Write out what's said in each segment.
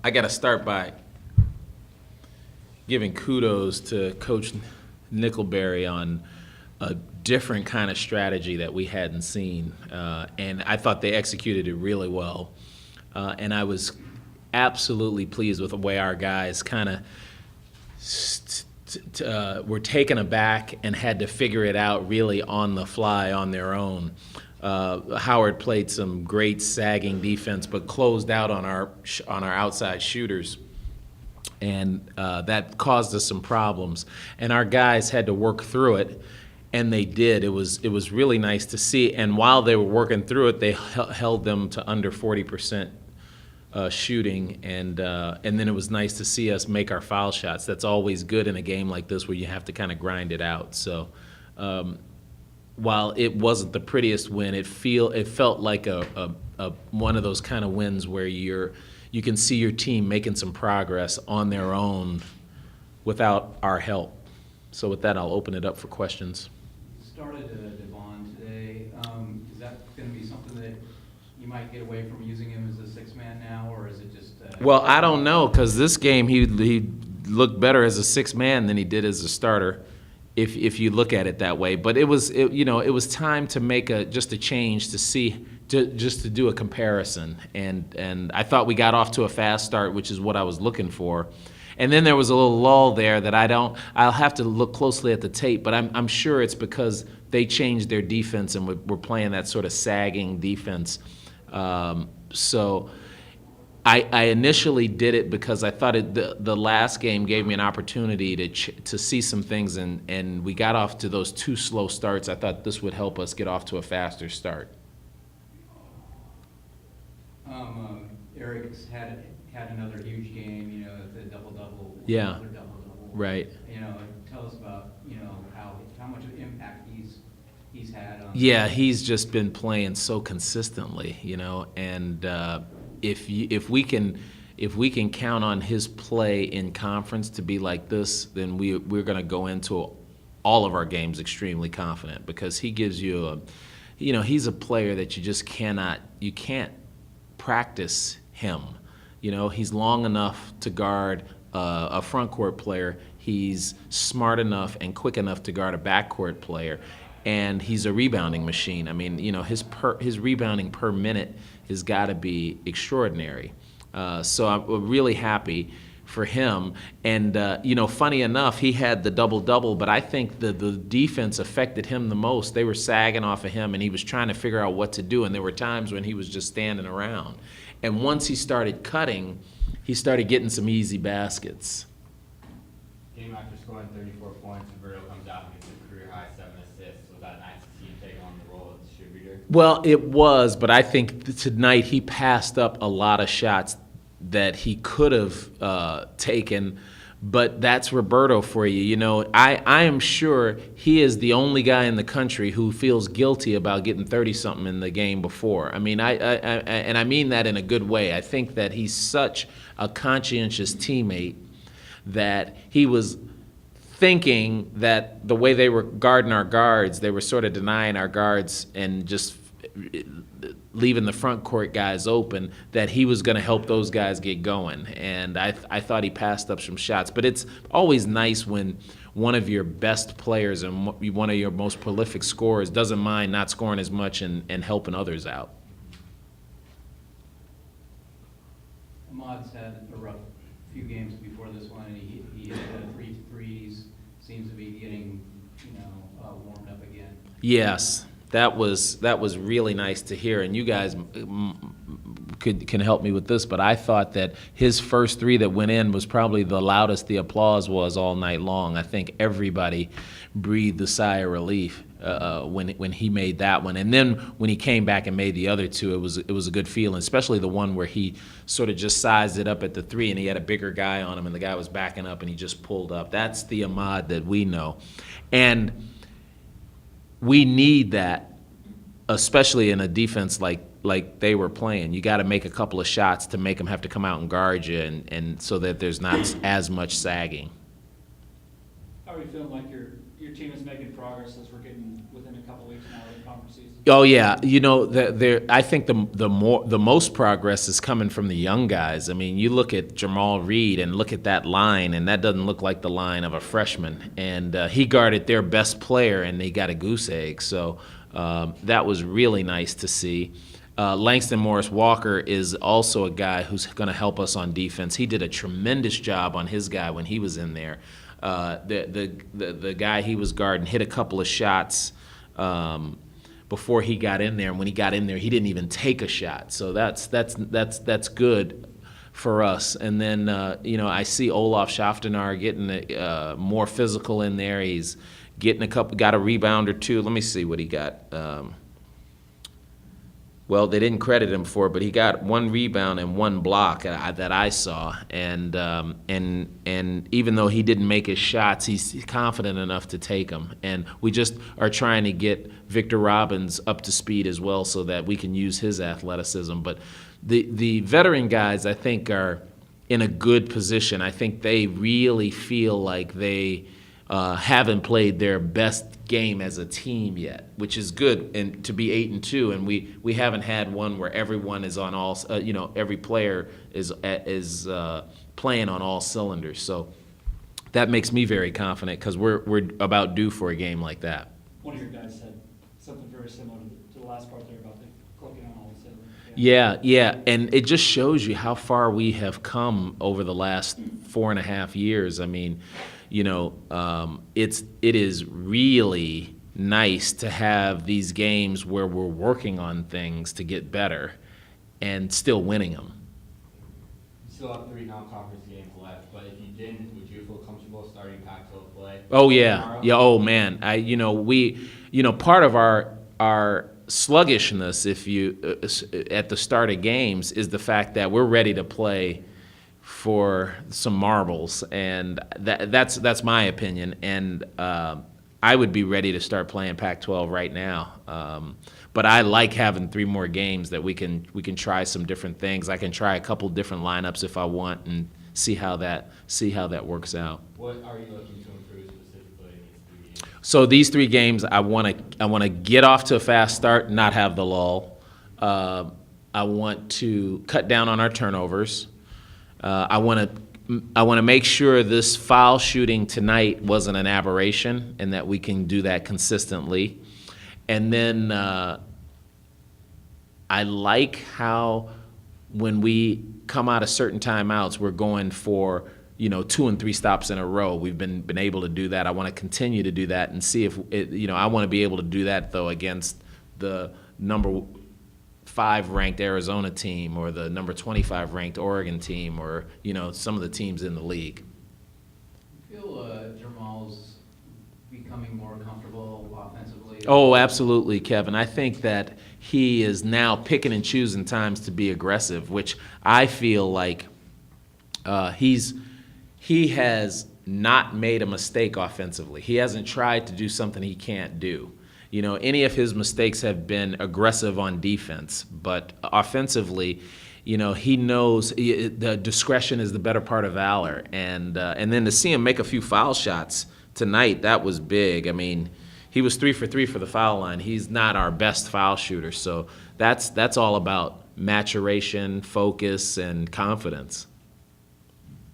I got to start by giving kudos to Coach Nickelberry on a different kind of strategy that we hadn't seen, and I thought they executed it really well. And I was absolutely pleased with the way our guys kind of were taken aback and had to figure it out really on the fly on their own. Howard played some great sagging defense, but closed out on our outside shooters, and that caused us some problems. And our guys had to work through it, and they did. It was really nice to see. And while they were working through it, they held them to under 40% shooting, and then it was nice to see us make our foul shots. That's always good in a game like this where you have to kind of grind it out. So while it wasn't the prettiest win, it felt like a one of those kind of wins where you can see your team making some progress on their own without our help. So with that, I'll open it up for questions. Started Devon today. Is that going to be something that you might get away from using him as a six-man now, or is it just? Well, I don't know, because this game he looked better as a six-man than he did as a starter, if you look at it that way. But it was time to make just a change just to do a comparison, and I thought we got off to a fast start, which is what I was looking for. And then there was a little lull there that I'll have to look closely at the tape, but I'm sure it's because they changed their defense and we're playing that sort of sagging defense. So I initially did it because I thought the last game gave me an opportunity to see some things, and we got off to those two slow starts. I thought this would help us get off to a faster start. Eric's had another huge game, the double-double. Yeah. Another double-double. Right. Tell us about, how much of impact he's had on. Yeah, he's just been playing so consistently, and if we can count on his play in conference to be like this, then we're going to go into all of our games extremely confident, because he gives you he's a player that you can't practice him. He's long enough to guard a front court player. He's smart enough and quick enough to guard a backcourt player, and he's a rebounding machine. I mean, his rebounding per minute has got to be extraordinary. So I'm really happy for him. And funny enough, he had the double-double, but I think the defense affected him the most. They were sagging off of him, and he was trying to figure out what to do. And there were times when he was just standing around. And once he started cutting, he started getting some easy baskets. Game after scoring 34 points, Roberto comes out and gets a career-high 7 assists. Was that nice to see him take on the role of distributor? Well, it was, but I think tonight he passed up a lot of shots that he could have taken. But that's Roberto for you. I am sure he is the only guy in the country who feels guilty about getting 30-something in the game before. I mean, and I mean that in a good way. I think that he's such a conscientious teammate that he was thinking that the way they were guarding our guards, they were sort of denying our guards and just leaving the front court guys open, that he was going to help those guys get going. And I thought he passed up some shots. But it's always nice when one of your best players and one of your most prolific scorers doesn't mind not scoring as much and helping others out. Ahmad's had a rough few games before this one, and he hit 3 threes. Seems to be getting, warmed up again. Yes. That was really nice to hear, and you guys can help me with this, but I thought that his first three that went in was probably the loudest the applause was all night long. I think everybody breathed a sigh of relief when he made that one, and then when he came back and made the other two, it was a good feeling, especially the one where he sort of just sized it up at the three, and he had a bigger guy on him, and the guy was backing up, and he just pulled up. That's the Ahmad that we know, and we need that, especially in a defense like they were playing. You got to make a couple of shots to make them have to come out and guard you, and so that there's not as much sagging. How are you feeling like your team is making progress as we're getting within a couple weeks now of the conference season? Oh yeah, I think the most progress is coming from the young guys. I mean, you look at Jamal Reed and look at that line, and that doesn't look like the line of a freshman. And he guarded their best player, and they got a goose egg. So that was really nice to see. Langston Morris Walker is also a guy who's going to help us on defense. He did a tremendous job on his guy when he was in there. The guy he was guarding hit a couple of shots before he got in there, and when he got in there, he didn't even take a shot. So that's good for us. And then I see Olaf Schaftenar getting more physical in there. He's getting got a rebound or two. Let me see what he got. Well, they didn't credit him for it, but he got one rebound and one block that I saw. And even though he didn't make his shots, he's confident enough to take them. And we just are trying to get Victor Robbins up to speed as well so that we can use his athleticism. But the veteran guys, I think, are in a good position. I think they really feel like they haven't played their best game as a team yet, which is good, and to be 8-2, and we haven't had one where everyone is on all, every player is playing on all cylinders. So that makes me very confident because we're about due for a game like that. One of your guys said something very similar to the last part there about the clicking on all cylinders. Yeah, and it just shows you how far we have come over the last 4.5 years. I mean, it is really nice to have these games where we're working on things to get better and still winning them. You still have 3 non-conference games left, but if you didn't, would you feel comfortable starting Pac-12 play? Oh yeah, tomorrow? yeah. Oh man, part of our sluggishness, if you at the start of games, is the fact that we're ready to play for some marbles, and that's my opinion. And I would be ready to start playing Pac-12 right now. But I like having 3 more games that we can try some different things. I can try a couple different lineups if I want and see how that works out. What are you looking to improve specifically in these 3 games? So these 3 games, I want to get off to a fast start, not have the lull. I want to cut down on our turnovers. I want to make sure this foul shooting tonight wasn't an aberration and that we can do that consistently. And then I like how when we come out of certain timeouts, we're going for 2 and 3 stops in a row. We've been able to do that. I want to continue to do that and see if I want to be able to do that though against the number 5 ranked Arizona team or the number 25 ranked Oregon team or some of the teams in the league. I feel Jamal's becoming more comfortable offensively. Oh, absolutely, Kevin. I think that he is now picking and choosing times to be aggressive, which I feel like he has not made a mistake offensively. He hasn't tried to do something he can't do. Any of his mistakes have been aggressive on defense, but offensively, he knows the discretion is the better part of valor. And then to see him make a few foul shots tonight, that was big. I mean, he was 3 for 3 for the foul line. He's not our best foul shooter, so that's all about maturation, focus, and confidence.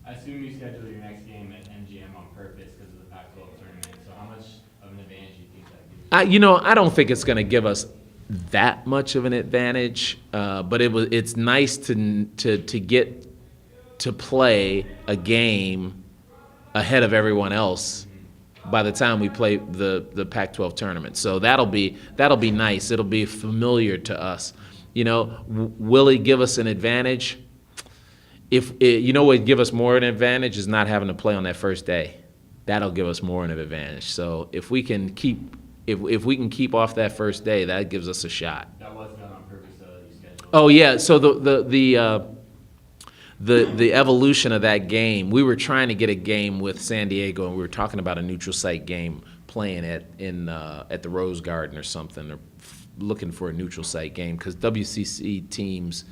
I assume you scheduled your next game at MGM on purpose because of the Pac-12 tournament. So how much of an advantage do you think that gives you? I don't think it's going to give us that much of an advantage, but it's nice to get to play a game ahead of everyone else by the time we play the Pac-12 tournament. So that'll be nice. It'll be familiar to us. Will it give us an advantage? If what would give us more an advantage is not having to play on that first day. That'll give us more of an advantage. So if we can keep off that first day, that gives us a shot. That was done on purpose, though, that you scheduled. Oh yeah. So the evolution of that game, we were trying to get a game with San Diego, and we were talking about a neutral site game playing at the Rose Garden or something, or looking for a neutral site game because WCC teams,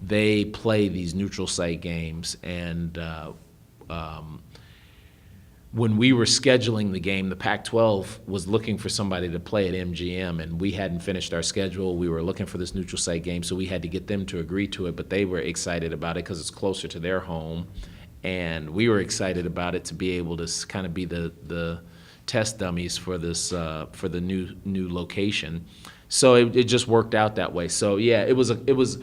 they play these neutral site games, and when we were scheduling the game, the Pac-12 was looking for somebody to play at MGM, and we hadn't finished our schedule. We were looking for this neutral site game, so we had to get them to agree to it, but they were excited about it because it's closer to their home, and we were excited about it to be able to kind of be the test dummies for this for the new location. So it just worked out that way. So yeah, it was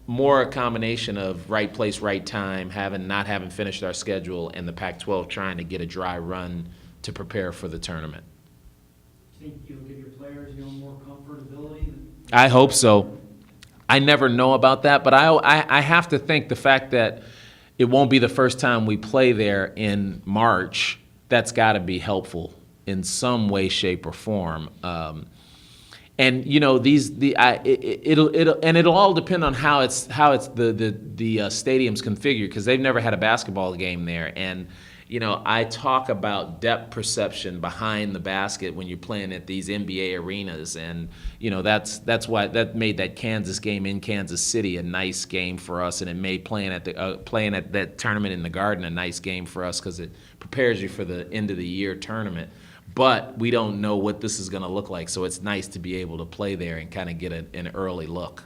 more a combination of right place, right time, not having finished our schedule, and the Pac-12 trying to get a dry run to prepare for the tournament. Do you think you'll give your players, more comfortability? I hope so. I never know about that, but I have to think the fact that it won't be the first time we play there in March, that's got to be helpful in some way, shape, or form. And it'll all depend on how the stadium's configured, because they've never had a basketball game there. And I talk about depth perception behind the basket when you're playing at these NBA arenas, and that's why that made that Kansas game in Kansas City a nice game for us, and it made playing at that tournament in the Garden a nice game for us because it prepares you for the end of the year tournament. But we don't know what this is going to look like, so it's nice to be able to play there and kind of get an early look.